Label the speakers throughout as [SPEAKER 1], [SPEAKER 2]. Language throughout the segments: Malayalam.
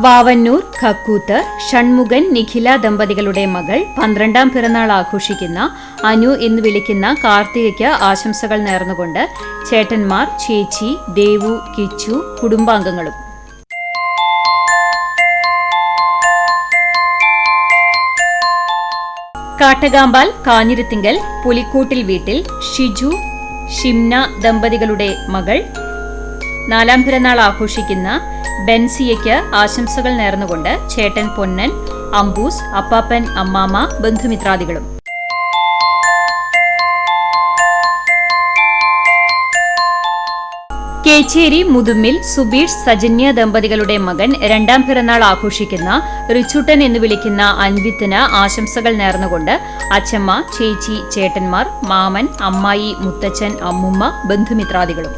[SPEAKER 1] വാവന്നൂർ കക്കൂത്ത് ഷൺമുഖൻ നിഖില ദമ്പതികളുടെ മകൾ 12ാം പിറന്നാൾ ആഘോഷിക്കുന്ന അനു എന്ന് വിളിക്കുന്ന കാർത്തികയ്ക്ക് ആശംസകൾ നേർന്നുകൊണ്ട് ചേട്ടന്മാർ, ചേച്ചി, ദേവു, കിച്ചു, കുടുംബാംഗങ്ങളും. കാട്ടകാമ്പാൽ കാഞ്ഞിരത്തിങ്കൽ പുലിക്കൂട്ടിൽ വീട്ടിൽ ഷിജു, ഷിംന ദമ്പതികളുടെ മകൾ 4ാം പിറന്നാൾ ആഘോഷിക്കുന്ന ബെൻസിയയ്ക്ക് ആശംസകൾ നേർന്നുകൊണ്ട് ചേട്ടൻ പൊന്നൻ, അമ്പൂസ്, അപ്പാപ്പൻ, അമ്മാമ, ബന്ധുമിത്രാദികളും. കേച്ചേരി മുതുമ്മിൽ സുബീഷ്, സജന്യ ദമ്പതികളുടെ മകൻ 2ാം പിറന്നാൾ ആഘോഷിക്കുന്ന റിച്ചുട്ടൻ എന്ന് വിളിക്കുന്ന അൻവിത്തിന് ആശംസകൾ നേർന്നുകൊണ്ട് അച്ഛമ്മ, ചേച്ചി, ചേട്ടന്മാർ, മാമൻ, അമ്മായി, മുത്തച്ഛൻ, അമ്മുമ്മ, ബന്ധുമിത്രാദികളും.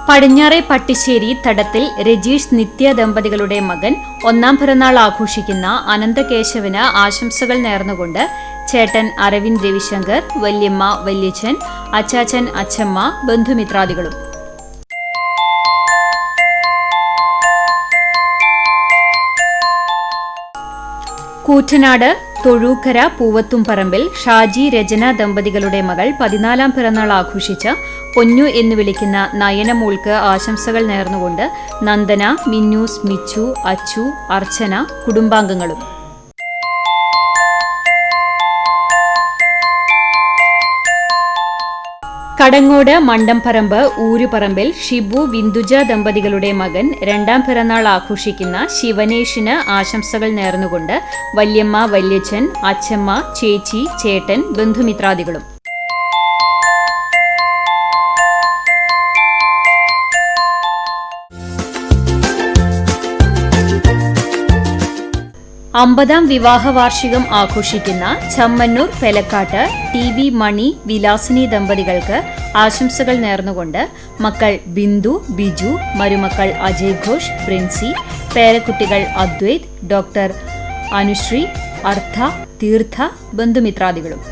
[SPEAKER 1] പടിഞ്ഞാറെ പട്ടിശ്ശേരി തടത്തിൽ രജീഷ്, നിത്യ ദമ്പതികളുടെ മകൻ 1ാം പിറന്നാൾ ആഘോഷിക്കുന്ന അനന്തകേശവന് ആശംസകൾ നേർന്നുകൊണ്ട് ചേട്ടൻ അരവിന്ദ് രവിശങ്കർ, വല്യമ്മ, വല്യച്ഛൻ, അച്ചാച്ചൻ, അച്ഛമ്മ, ബന്ധുമിത്രാദികളും. കൂറ്റനാട് തൊഴൂക്കര പൂവത്തുംപറമ്പിൽ ഷാജി, രചന ദമ്പതികളുടെ മകൾ 14ാം പിറന്നാൾ ആഘോഷിച്ച പൊന്നു എന്ന് വിളിക്കുന്ന നയനമോൾക്ക് ആശംസകൾ നേർന്നുകൊണ്ട് നന്ദന, മിന്നൂസ്, മിച്ചു, അച്ചു, അർച്ചന, കുടുംബാംഗങ്ങളും. കടങ്ങോട് മണ്ടംപറമ്പ് ഊരുപറമ്പിൽ ഷിബു, വിന്ദുജ ദമ്പതികളുടെ മകൻ 2ാം പിറന്നാൾ ആഘോഷിക്കുന്ന ശിവനേഷിന് ആശംസകൾ നേർന്നുകൊണ്ട് വല്യമ്മ, വല്യച്ഛൻ, അച്ഛമ്മ, ചേച്ചി, ചേട്ടൻ, ബന്ധുമിത്രാദികളും. അമ്പതാം വിവാഹ വാർഷികം ആഘോഷിക്കുന്ന ചമ്മന്നൂർ പെലക്കാട്ട് TV മണി, വിലാസിനി ദമ്പതികൾക്ക് ആശംസകൾ നേർന്നുകൊണ്ട് മക്കൾ ബിന്ദു, ബിജു, മരുമക്കൾ അജയ് ഘോഷ്, പ്രിൻസി, പേരക്കുട്ടികൾ അദ്വൈത്, ഡോക്ടർ അനുശ്രീ, അർത്ഥ, തീർത്ഥ, ബന്ധുമിത്രാദികളും.